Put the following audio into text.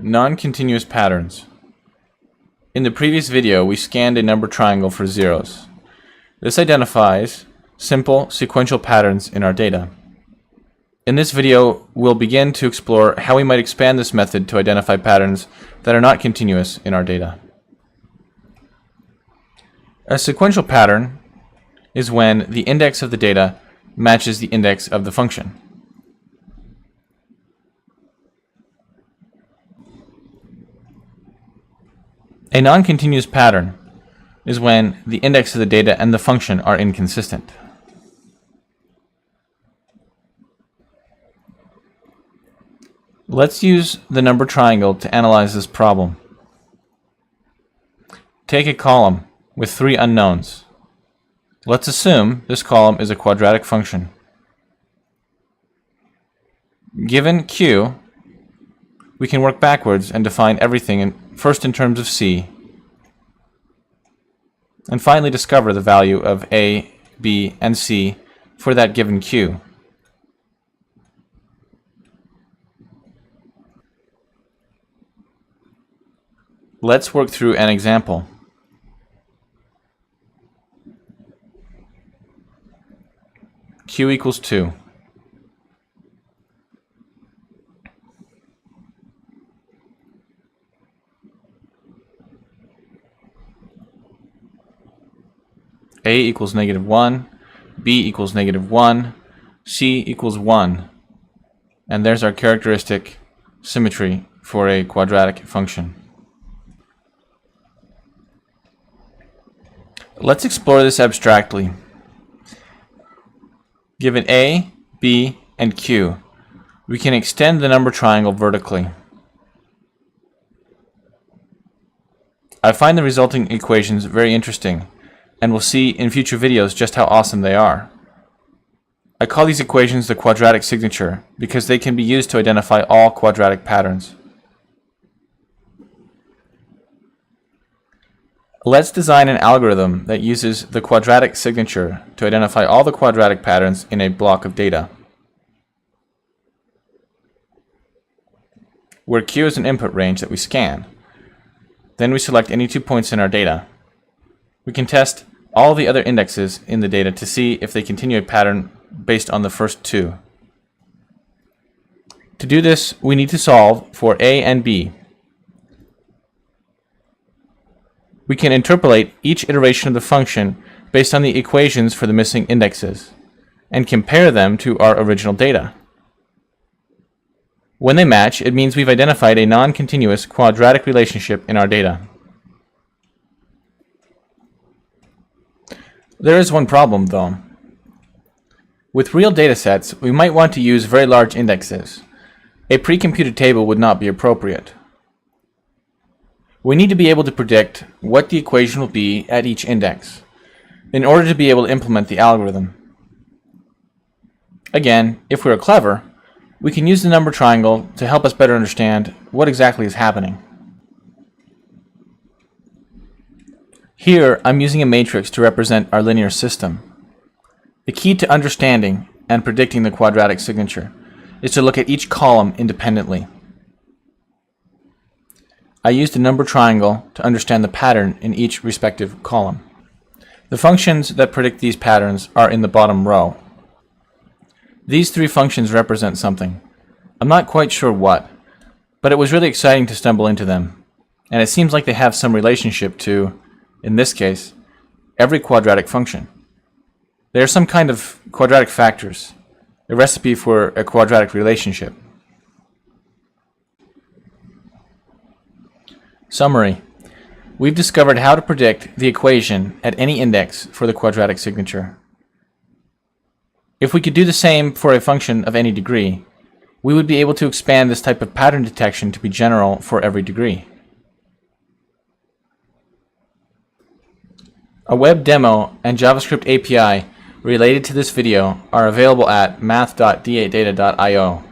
Non-continuous patterns. In the previous video, we scanned a number triangle for zeros. This identifies simple sequential patterns in our data. In this video, we'll begin to explore how we might expand this method to identify patterns that are not continuous in our data. A sequential pattern is when the index of the data matches the index of the function. A non-continuous pattern is when the index of the data and the function are inconsistent. Let's use the number triangle to analyze this problem. Take a column with 3 unknowns. Let's assume this column is a quadratic function. Given Q, we can work backwards and define everything first in terms of C, and finally discover the value of A, B, and C for that given Q. Let's work through an example. Q equals 2. A equals -1, B equals -1, C equals 1. And there's our characteristic symmetry for a quadratic function. Let's explore this abstractly. Given A, B, and Q, we can extend the number triangle vertically. I find the resulting equations very interesting, and we'll see in future videos just how awesome they are. I call these equations the quadratic signature because they can be used to identify all quadratic patterns. Let's design an algorithm that uses the quadratic signature to identify all the quadratic patterns in a block of data, where Q is an input range that we scan. Then we select any 2 points in our data. We can test all the other indexes in the data to see if they continue a pattern based on the first 2. To do this, we need to solve for A and B. We can interpolate each iteration of the function based on the equations for the missing indexes and compare them to our original data. When they match, it means we've identified a non-continuous quadratic relationship in our data. There is one problem, though. With real data sets, we might want to use very large indexes. A pre-computed table would not be appropriate. We need to be able to predict what the equation will be at each index in order to be able to implement the algorithm. Again, if we are clever, we can use the number triangle to help us better understand what exactly is happening. Here, I'm using a matrix to represent our linear system. The key to understanding and predicting the quadratic signature is to look at each column independently. I used a number triangle to understand the pattern in each respective column. The functions that predict these patterns are in the bottom row. These 3 functions represent something. I'm not quite sure what, but it was really exciting to stumble into them, and it seems like they have some relationship to, in this case, every quadratic function. They are some kind of quadratic factors, a recipe for a quadratic relationship. Summary. We've discovered how to predict the equation at any index for the quadratic signature. If we could do the same for a function of any degree, we would be able to expand this type of pattern detection to be general for every degree. A web demo and JavaScript API related to this video are available at math.datadata.io.